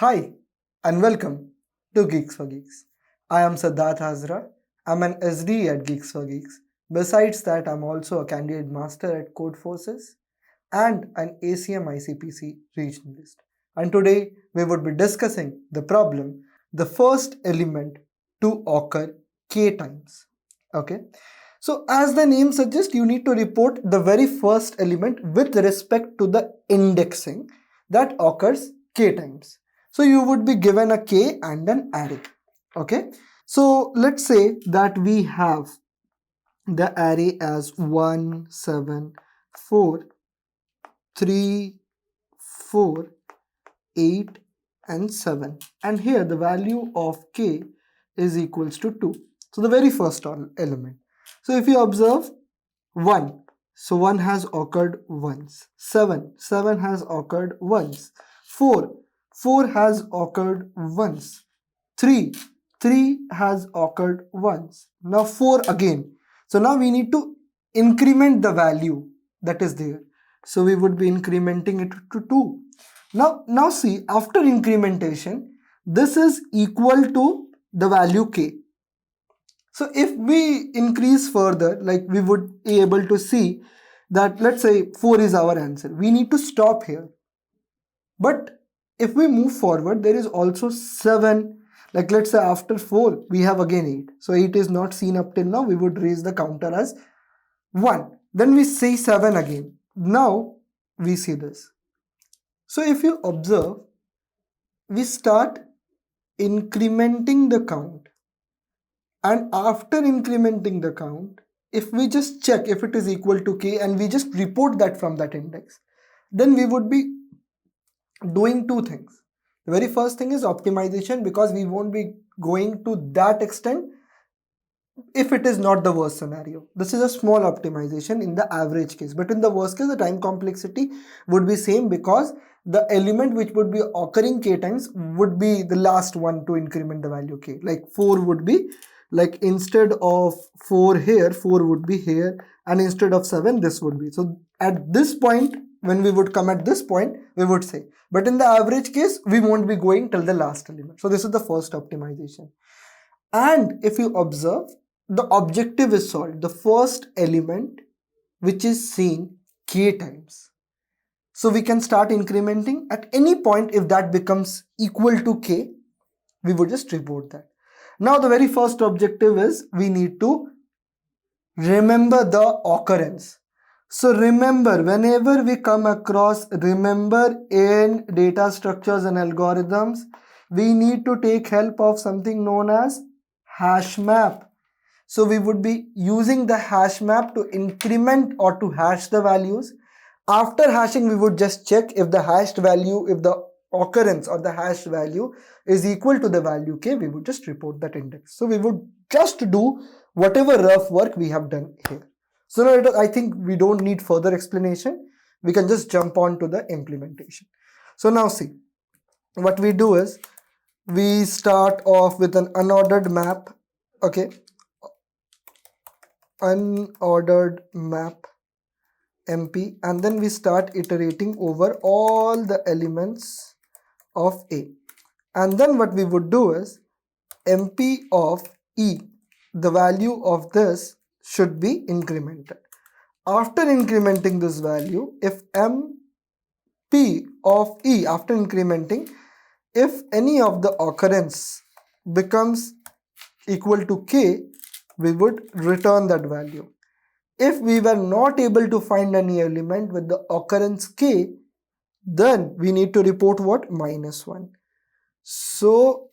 Hi and welcome to Geeks for Geeks. I am Siddharth Hazra. I'm an SD at Geeks for Geeks. Besides that, I'm also a candidate master at Code Forces and an ACM ICPC regionalist. And today we would be discussing the problem, the first element to occur k times. Okay. So as the name suggests, you need to report the very first element with respect to the indexing that occurs k times. So you would be given a k and an array. Okay. So let's say that we have the array as 1, 7, 4, 3, 4, 8 and 7. And here the value of k is equals to 2. So the very first element. So if you observe 1, so 1 has occurred once. 7 has occurred once. 4 has occurred once. 3 has occurred once. Now 4 again. So now we need to increment the value that is there. So we would be incrementing it to 2. Now see, after incrementation, this is equal to the value k. So if we increase further, like we would be able to see that, let's say 4 is our answer. We need to stop here. But if we move forward, there is also 7. Like let's say after 4, we have again 8. So 8 is not seen up till now. We would raise the counter as 1. Then we see 7 again. Now we see this. So if you observe, we start incrementing the count. And after incrementing the count, if we just check if it is equal to k and we just report that from that index, then we would be doing two things. The very first thing is optimization, because we won't be going to that extent if it is not the worst scenario. This is a small optimization in the average case, but in the worst case the time complexity would be same, because the element which would be occurring k times would be the last one to increment the value k. Like 4 would be, like instead of 4 here, 4 would be here, and instead of 7 this would be. So at this point, when we would come at this point, we would say, but in the average case we won't be going till the last element. So this is the first optimization. And if you observe, the objective is solved. The first element which is seen k times. So we can start incrementing at any point. If that becomes equal to k, we would just report that. Now the very first objective is we need to remember the occurrence. So remember, whenever we come across, remember in data structures and algorithms, we need to take help of something known as hash map. So we would be using the hash map to increment or to hash the values. After hashing, we would just check if the hashed value, if the occurrence or the hash value is equal to the value k, we would just report that index. So we would just do whatever rough work we have done here. So now I think we don't need further explanation. We can just jump on to the implementation. So now see, what we do is we start off with an unordered map. Okay, unordered map MP, and then we start iterating over all the elements of A. And then what we would do is MP of E, the value of this should be incremented. After incrementing this value, if MP of E, after incrementing, if any of the occurrence becomes equal to k, we would return that value. If we were not able to find any element with the occurrence k, then we need to report what? -1. So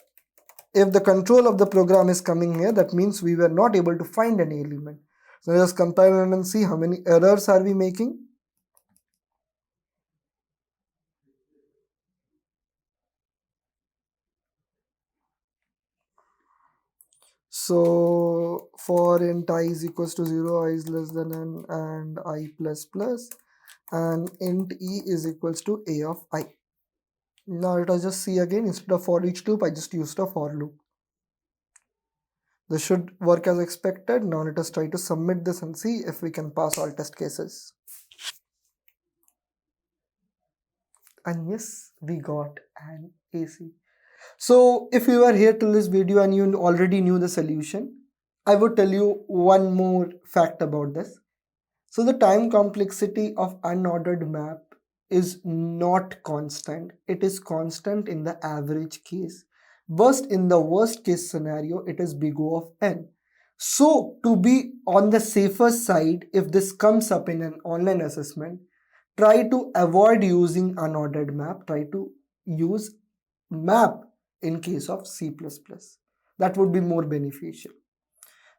if the control of the program is coming here, that means we were not able to find any element. So let's compile and see how many errors are we making. So for int I is equals to 0, I is less than n, and I plus plus, and int e is equals to a of I. Now let us just see again, instead of for each loop, I just used a for loop. This should work as expected. Now let us try to submit this and see if we can pass all test cases. And yes, we got an AC. So if you are here till this video and you already knew the solution, I would tell you one more fact about this. So the time complexity of unordered map is not constant. It is constant in the average case. In the worst case scenario, it is big O of n. So to be on the safer side, if this comes up in an online assessment, try to avoid using unordered map. Try to use map in case of C++. That would be more beneficial.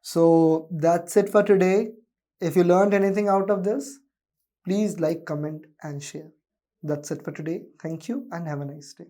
So that's it for today. If you learned anything out of this, please like, comment and share. That's it for today. Thank you and have a nice day.